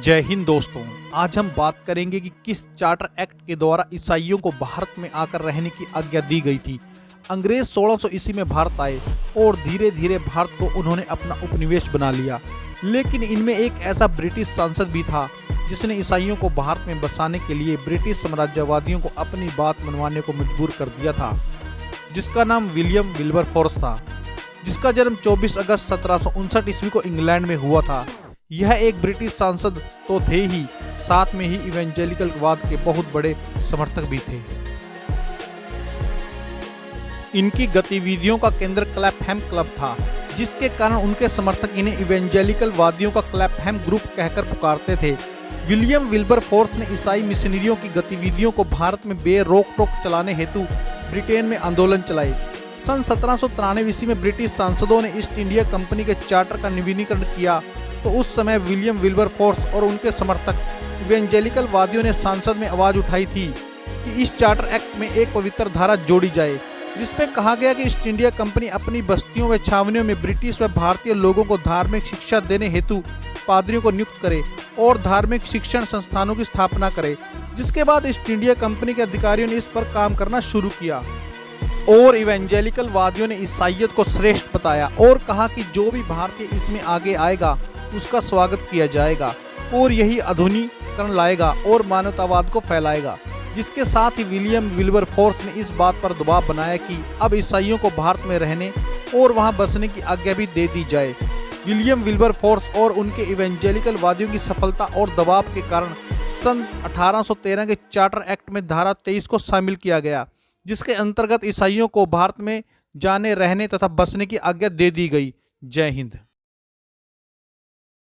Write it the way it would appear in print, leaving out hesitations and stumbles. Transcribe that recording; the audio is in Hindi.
जय हिंद दोस्तों। आज हम बात करेंगे कि किस चार्टर एक्ट के द्वारा ईसाइयों को भारत में आकर रहने की आज्ञा दी गई थी। अंग्रेज 1600 ईस्वी में भारत आए और धीरे धीरे भारत को उन्होंने अपना उपनिवेश बना लिया। लेकिन इनमें एक ऐसा ब्रिटिश सांसद भी था जिसने ईसाइयों को भारत में बसाने के लिए ब्रिटिश साम्राज्यवादियों को अपनी बात मनवाने को मजबूर कर दिया था, जिसका नाम विलियम विल्बरफोर्स था, जिसका जन्म 24 अगस्त 1759 ईस्वी को इंग्लैंड में हुआ था। यह एक ब्रिटिश सांसद तो थे ही, साथ में ही इवेंजेलिकलवाद के बहुत बड़े समर्थक भी थे। इनकी गतिविधियों का केंद्र क्लैपहैम क्लब था, जिसके कारण उनके समर्थक इन्हें इवेंजेलिकलवादियों का क्लैपहैम ग्रुप कहकर पुकारते थे। विलियम विल्बरफोर्स ने ईसाई मिशनरियों की गतिविधियों को भारत में बेरोक टोक चलाने हेतु ब्रिटेन में आंदोलन चलाए। सन 1793 ईस्वी में ब्रिटिश सांसदों ने ईस्ट इंडिया कंपनी के चार्टर का नवीनीकरण किया, तो उस समय विलियम विल्बरफोर्स और उनके समर्थक इवेंजेलिकल वादियों ने संसद में आवाज उठाई थी कि इस चार्टर एक्ट में एक पवित्र धारा जोड़ी जाए, जिसमें कहा गया कि ईस्ट इंडिया कंपनी अपनी बस्तियों व छावनियों में ब्रिटिश व भारतीय लोगों को धार्मिक शिक्षा देने हेतु पादरियों को नियुक्त करे और धार्मिक शिक्षण संस्थानों की स्थापना करे। जिसके बाद ईस्ट इंडिया कंपनी के अधिकारियों ने इस पर काम करना शुरू किया और इवेंजेलिकल वादियों ने ईसाइयत को श्रेष्ठ बताया और कहा कि जो भी भारतीय इसमें आगे आएगा उसका स्वागत किया जाएगा और यही आधुनिकीकरण लाएगा और मानवतावाद को फैलाएगा। जिसके साथ ही विलियम विल्बरफोर्स ने इस बात पर दबाव बनाया कि अब ईसाइयों को भारत में रहने और वहां बसने की आज्ञा भी दे दी जाए। विलियम विल्बरफोर्स और उनके इवेंजेलिकल वादियों की सफलता और दबाव के कारण सन 1813 के चार्टर एक्ट में धारा 23 को शामिल किया गया, जिसके अंतर्गत ईसाइयों को भारत में जाने, रहने तथा बसने की आज्ञा दे दी गई। जय हिंद।